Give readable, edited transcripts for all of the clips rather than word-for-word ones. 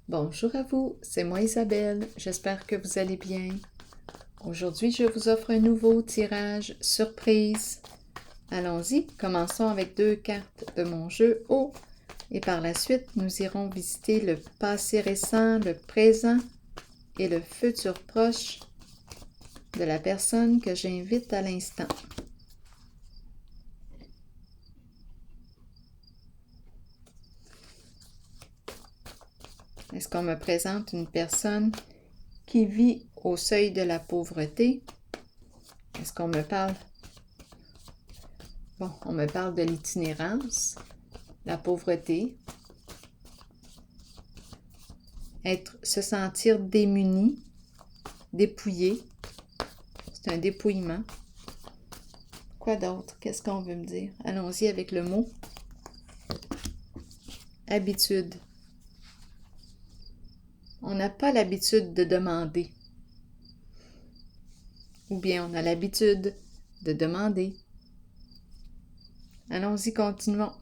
Bonjour à vous, c'est moi Isabelle, j'espère que vous allez bien. Aujourd'hui, je vous offre un nouveau tirage surprise. Allons-y, commençons avec 2 cartes de mon jeu haut et par la suite, nous irons visiter le passé récent, le présent et le futur proche de la personne que j'invite à l'instant. Est-ce qu'on me présente une personne qui vit au seuil de la pauvreté? Est-ce qu'on me parle? Bon, on me parle de l'itinérance, la pauvreté, se sentir démuni, dépouillé. C'est un dépouillement. Quoi d'autre? Qu'est-ce qu'on veut me dire? Allons-y avec le mot. Habitude. On n'a pas l'habitude de demander. Ou bien on a l'habitude de demander. Allons-y, continuons.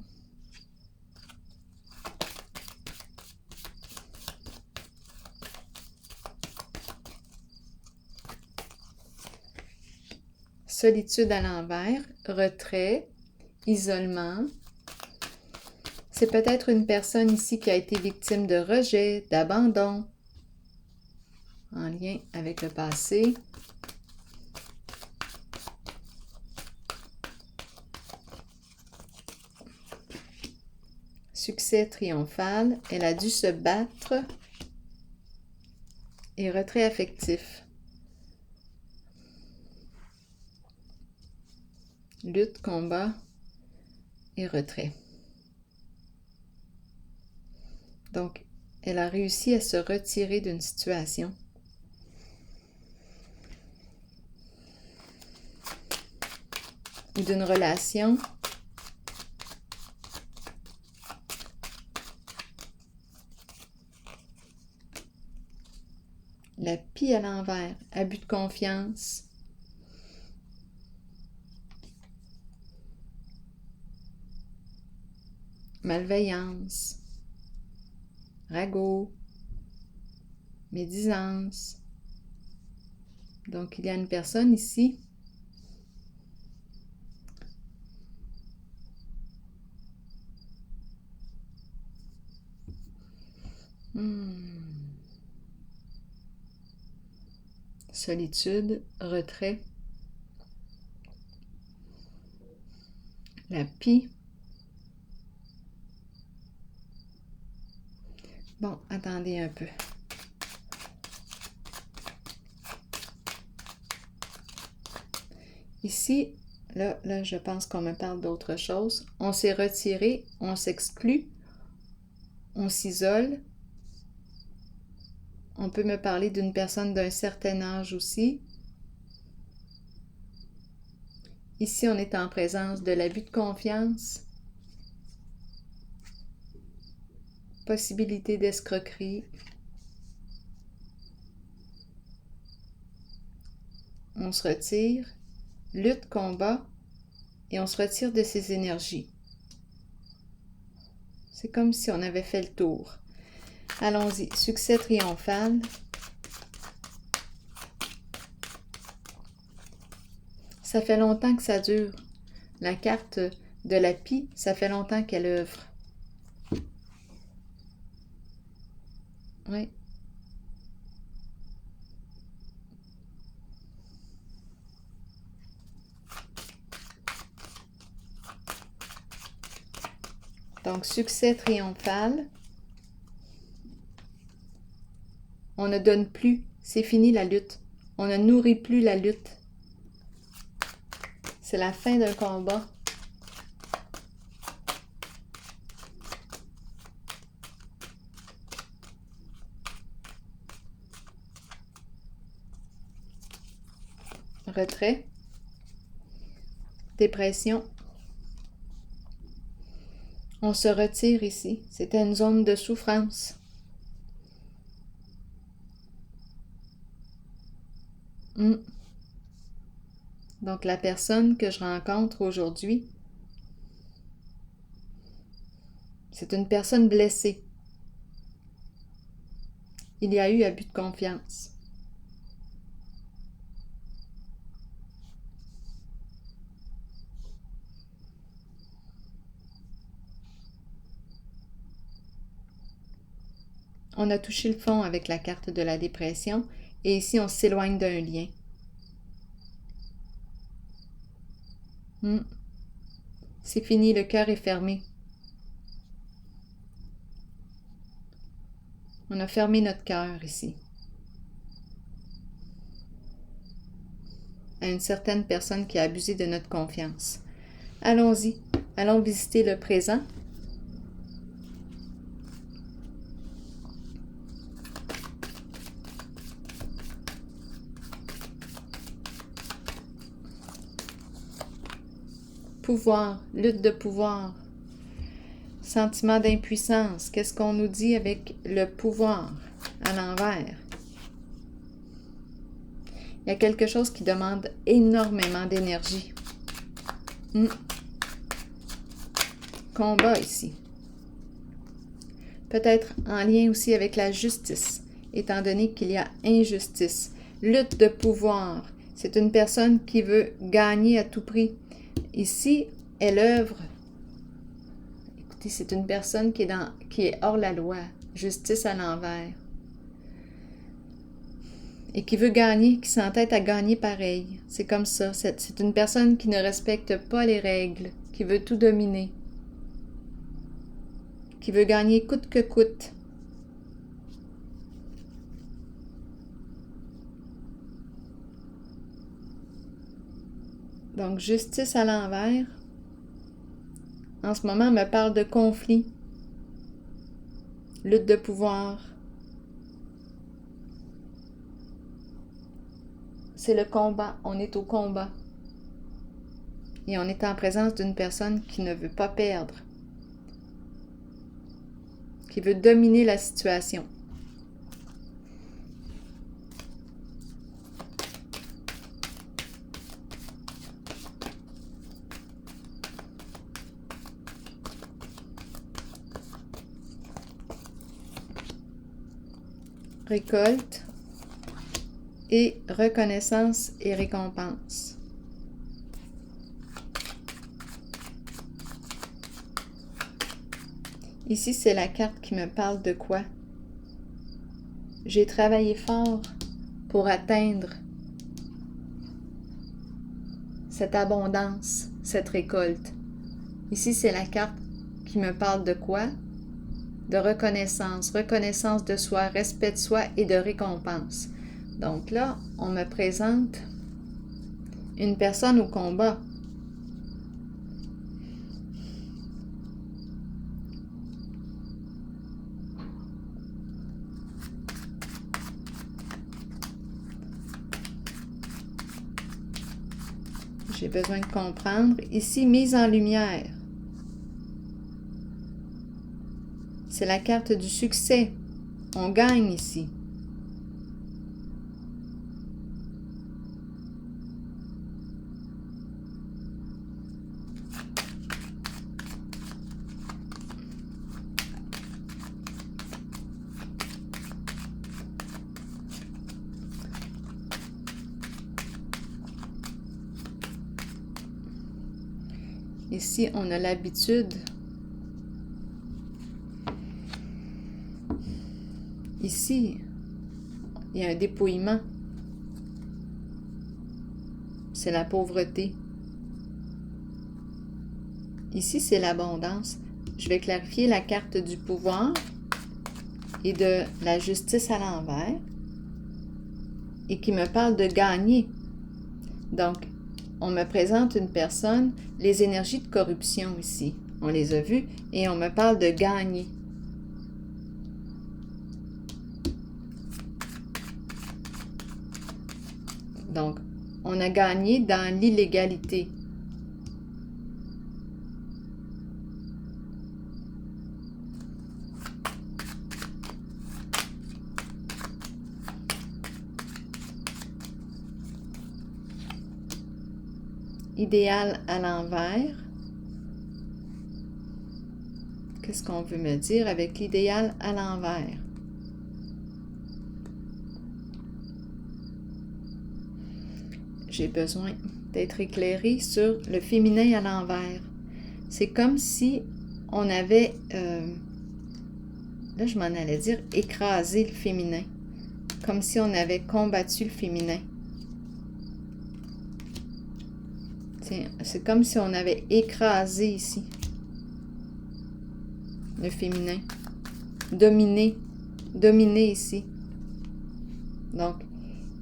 Solitude à l'envers, retrait, isolement. C'est peut-être une personne ici qui a été victime de rejet, d'abandon, en lien avec le passé. Succès triomphal, elle a dû se battre et retrait affectif. Lutte, combat et retrait. Donc, elle a réussi à se retirer d'une situation. Ou d'une relation. La pie à l'envers, abus de confiance. Malveillance. Ragot. Médisance. Donc, il y a une personne ici Solitude, retrait. La pie. Bon, attendez un peu. Ici, là, je pense qu'on me parle d'autre chose. On s'est retiré, on s'exclut, on s'isole. On peut me parler d'une personne d'un certain âge aussi. Ici, on est en présence de l'abus de confiance, possibilité d'escroquerie. On se retire, lutte, combat, et on se retire de ses énergies. C'est comme si on avait fait le tour. Allons-y, succès triomphal. Ça fait longtemps que ça dure. La carte de la pie, ça fait longtemps qu'elle œuvre. Oui. Donc, succès triomphal. On ne donne plus. C'est fini la lutte. On ne nourrit plus la lutte. C'est la fin d'un combat. Retrait. Dépression. On se retire ici. C'était une zone de souffrance. Donc, la personne que je rencontre aujourd'hui, c'est une personne blessée. Il y a eu abus de confiance. On a touché le fond avec la carte de la dépression et ici on s'éloigne d'un lien. C'est fini, le cœur est fermé. On a fermé notre cœur ici. À une certaine personne qui a abusé de notre confiance. Allons-y, allons visiter le présent. Pouvoir, lutte de pouvoir, sentiment d'impuissance. Qu'est-ce qu'on nous dit avec le pouvoir à l'envers? Il y a quelque chose qui demande énormément d'énergie. Combat ici. Peut-être en lien aussi avec la justice, étant donné qu'il y a injustice. Lutte de pouvoir. C'est une personne qui veut gagner à tout prix. Ici, elle œuvre. Écoutez, c'est une personne qui est hors la loi. Justice à l'envers. Et qui veut gagner, qui s'entête à gagner pareil. C'est comme ça. C'est une personne qui ne respecte pas les règles, qui veut tout dominer, qui veut gagner coûte que coûte. Donc, justice à l'envers. En ce moment, on me parle de conflit, lutte de pouvoir. C'est le combat, on est au combat. Et on est en présence d'une personne qui ne veut pas perdre, qui veut dominer la situation. Récolte et reconnaissance et récompense. Ici, c'est la carte qui me parle de quoi? J'ai travaillé fort pour atteindre cette abondance, cette récolte. Ici, c'est la carte qui me parle de quoi? De reconnaissance, reconnaissance de soi, respect de soi et de récompense. Donc là, on me présente une personne au combat. J'ai besoin de comprendre. Ici, mise en lumière. C'est la carte du succès. On gagne ici. Ici, on a l'habitude. Ici, il y a un dépouillement. C'est la pauvreté. Ici, c'est l'abondance. Je vais clarifier la carte du pouvoir et de la justice à l'envers et qui me parle de gagner. Donc, on me présente une personne, les énergies de corruption ici. On les a vues et on me parle de gagner. Donc, on a gagné dans l'illégalité. Idéal à l'envers. Qu'est-ce qu'on veut me dire avec l'idéal à l'envers? j'ai besoin d'être éclairée sur le féminin à l'envers. C'est comme si on avait, là je m'en allais dire, écrasé le féminin. Comme si on avait combattu le féminin. C'est comme si on avait écrasé ici le féminin. Dominé ici. Donc,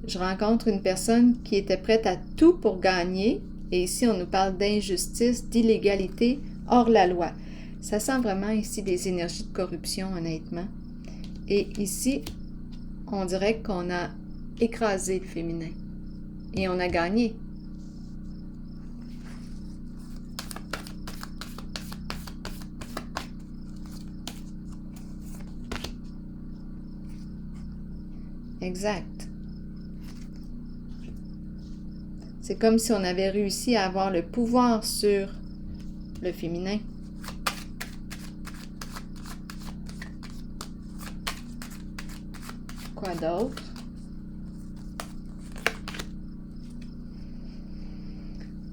je rencontre une personne qui était prête à tout pour gagner. Et ici, on nous parle d'injustice, d'illégalité hors la loi. Ça sent vraiment ici des énergies de corruption, honnêtement. Et ici, on dirait qu'on a écrasé le féminin. Et on a gagné. Exact. C'est comme si on avait réussi à avoir le pouvoir sur le féminin. Quoi d'autre?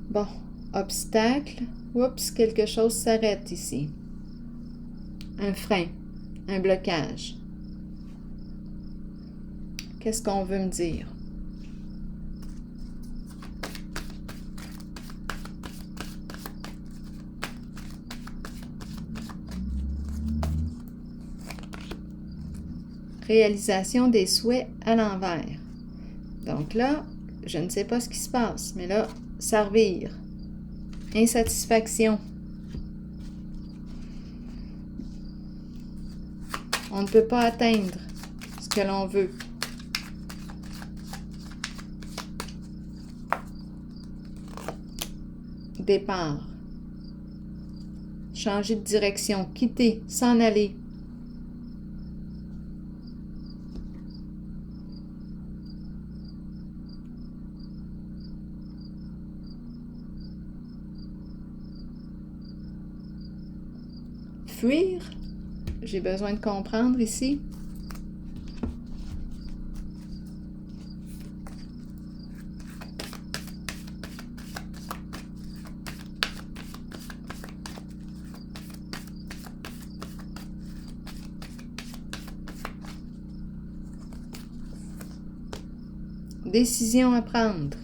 Bon, obstacle. Oups, quelque chose s'arrête ici. Un frein, un blocage. Qu'est-ce qu'on veut me dire? Réalisation des souhaits à l'envers. Donc là, je ne sais pas ce qui se passe, mais là, ça revire. Insatisfaction. On ne peut pas atteindre ce que l'on veut. Départ. Changer de direction, quitter, s'en aller. Fuir. J'ai besoin de comprendre ici. Décision à prendre.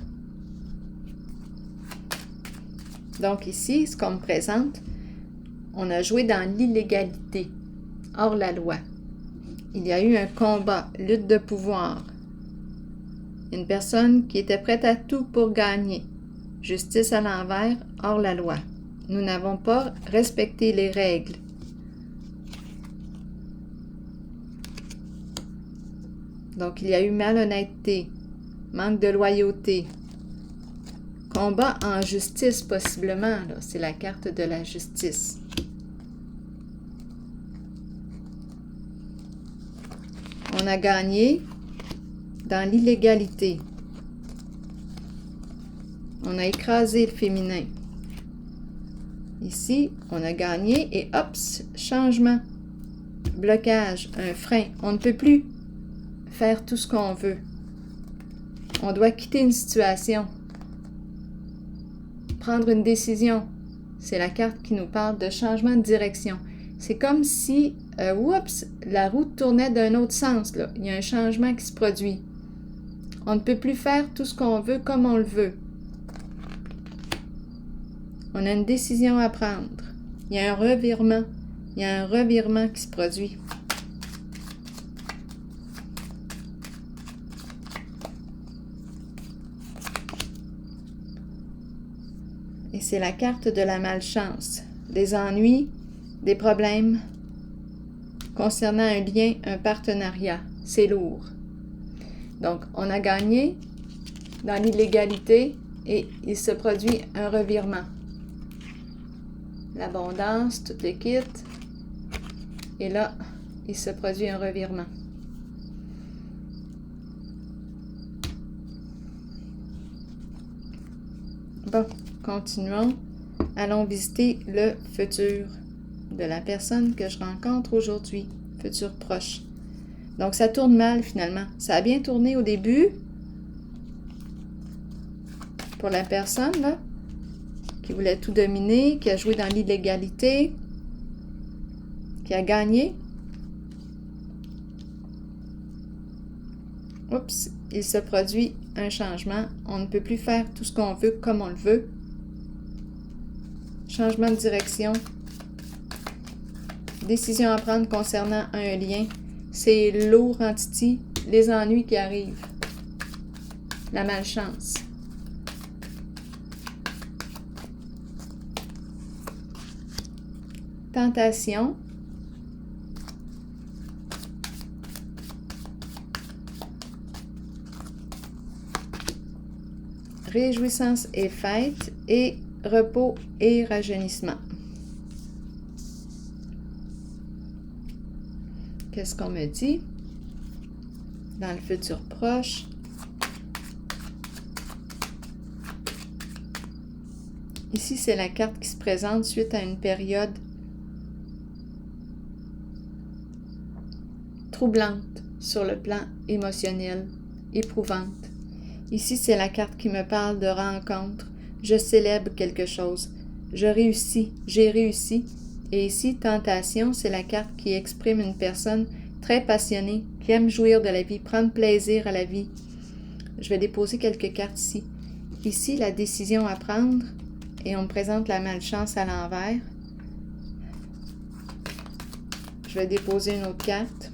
Donc ici, ce qu'on me présente, on a joué dans l'illégalité, hors la loi. Il y a eu un combat, lutte de pouvoir. Une personne qui était prête à tout pour gagner. Justice à l'envers, hors la loi. Nous n'avons pas respecté les règles. Donc, il y a eu malhonnêteté, manque de loyauté. Combat en justice, possiblement. C'est la carte de la justice. On a gagné dans l'illégalité. On a écrasé le féminin. Ici, on a gagné et hop, changement. Blocage, un frein. On ne peut plus faire tout ce qu'on veut. On doit quitter une situation. Prendre une décision. C'est la carte qui nous parle de changement de direction. C'est comme si, oups, la roue tournait d'un autre sens. Là. Il y a un changement qui se produit. On ne peut plus faire tout ce qu'on veut comme on le veut. On a une décision à prendre. Il y a un revirement. Il y a un revirement qui se produit. Et c'est la carte de la malchance. Des ennuis, des problèmes concernant un lien, un partenariat. C'est lourd. Donc, on a gagné dans l'illégalité et il se produit un revirement. L'abondance, tout est quitte. Et là, il se produit un revirement. Bon, continuons. Allons visiter le futur de la personne que je rencontre aujourd'hui, futur proche. Donc, ça tourne mal finalement. Ça a bien tourné au début. pour la personne, là, qui voulait tout dominer, qui a joué dans l'illégalité, qui a gagné. Oups, il se produit un changement. On ne peut plus faire tout ce qu'on veut comme on le veut. Changement de direction. Décision à prendre concernant un lien. C'est lourd, entity, les ennuis qui arrivent. La malchance. Tentation. Réjouissance et fête, et repos et rajeunissement. Qu'est-ce qu'on me dit? Dans le futur proche. Ici, c'est la carte qui se présente suite à une période troublante sur le plan émotionnel, éprouvante. Ici, c'est la carte qui me parle de rencontre. Je célèbre quelque chose. Je réussis, j'ai réussi. Et ici, tentation, c'est la carte qui exprime une personne très passionnée, qui aime jouir de la vie, prendre plaisir à la vie. Je vais déposer quelques cartes ici. Ici, la décision à prendre, et on me présente la malchance à l'envers. Je vais déposer une autre carte.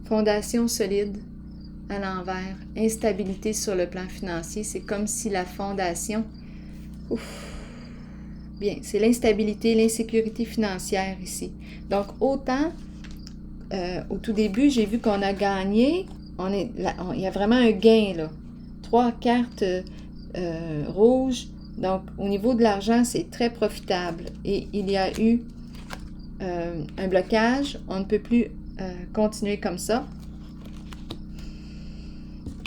Fondation solide. À l'envers, instabilité sur le plan financier, c'est comme si la fondation, bien, c'est l'instabilité, l'insécurité financière ici. Donc, autant, au tout début, j'ai vu qu'on a gagné, il y a vraiment un gain, là. 3 cartes rouges, donc au niveau de l'argent, c'est très profitable. Et il y a eu un blocage, on ne peut plus continuer comme ça.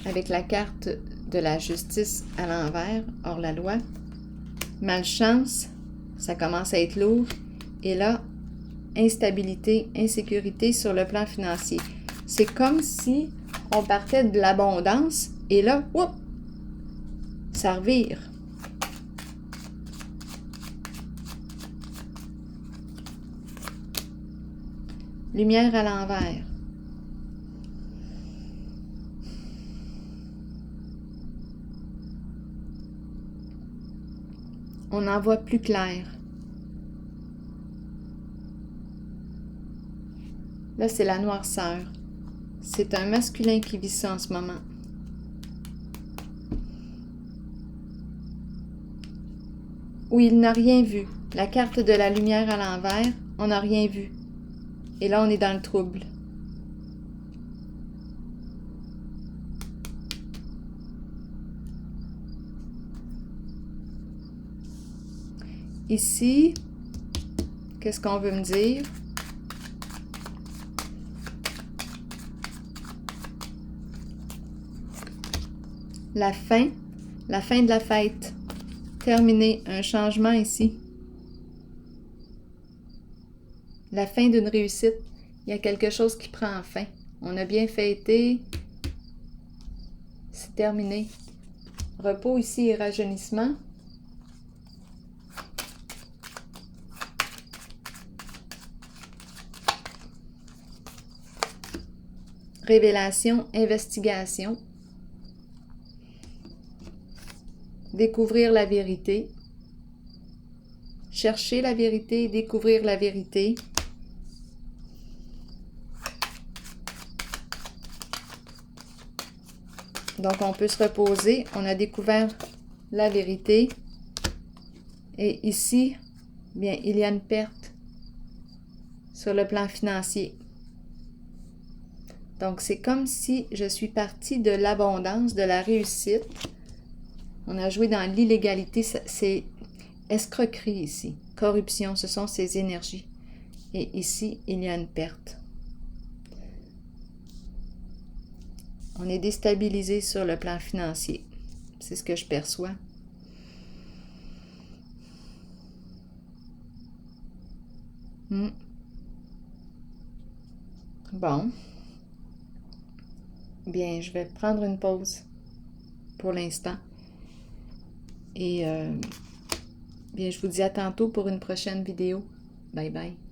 Avec la carte de la justice à l'envers, hors la loi. Malchance, ça commence à être lourd. Et là, instabilité, insécurité sur le plan financier. C'est comme si on partait de l'abondance et là, whoop, ça revire. Lumière à l'envers. On en voit plus clair. Là, c'est la noirceur. C'est un masculin qui vit ça en ce moment. Où il n'a rien vu. La carte de la lumière à l'envers, on n'a rien vu. Et là, on est dans le trouble. Ici, qu'est-ce qu'on veut me dire? La fin de la fête. Terminé, un changement ici. La fin d'une réussite. Il y a quelque chose qui prend fin. On a bien fêté. C'est terminé. Repos ici et rajeunissement. Révélation, investigation. Découvrir la vérité. Chercher la vérité, découvrir la vérité. Donc, on peut se reposer. On a découvert la vérité. Et ici, bien, il y a une perte sur le plan financier. Donc, c'est comme si je suis partie de l'abondance, de la réussite. On a joué dans l'illégalité. C'est escroquerie ici. Corruption, ce sont ces énergies. Et ici, il y a une perte. On est déstabilisé sur le plan financier. C'est ce que je perçois. Bon. Bien, je vais prendre une pause pour l'instant. Et bien, je vous dis à tantôt pour une prochaine vidéo. Bye bye.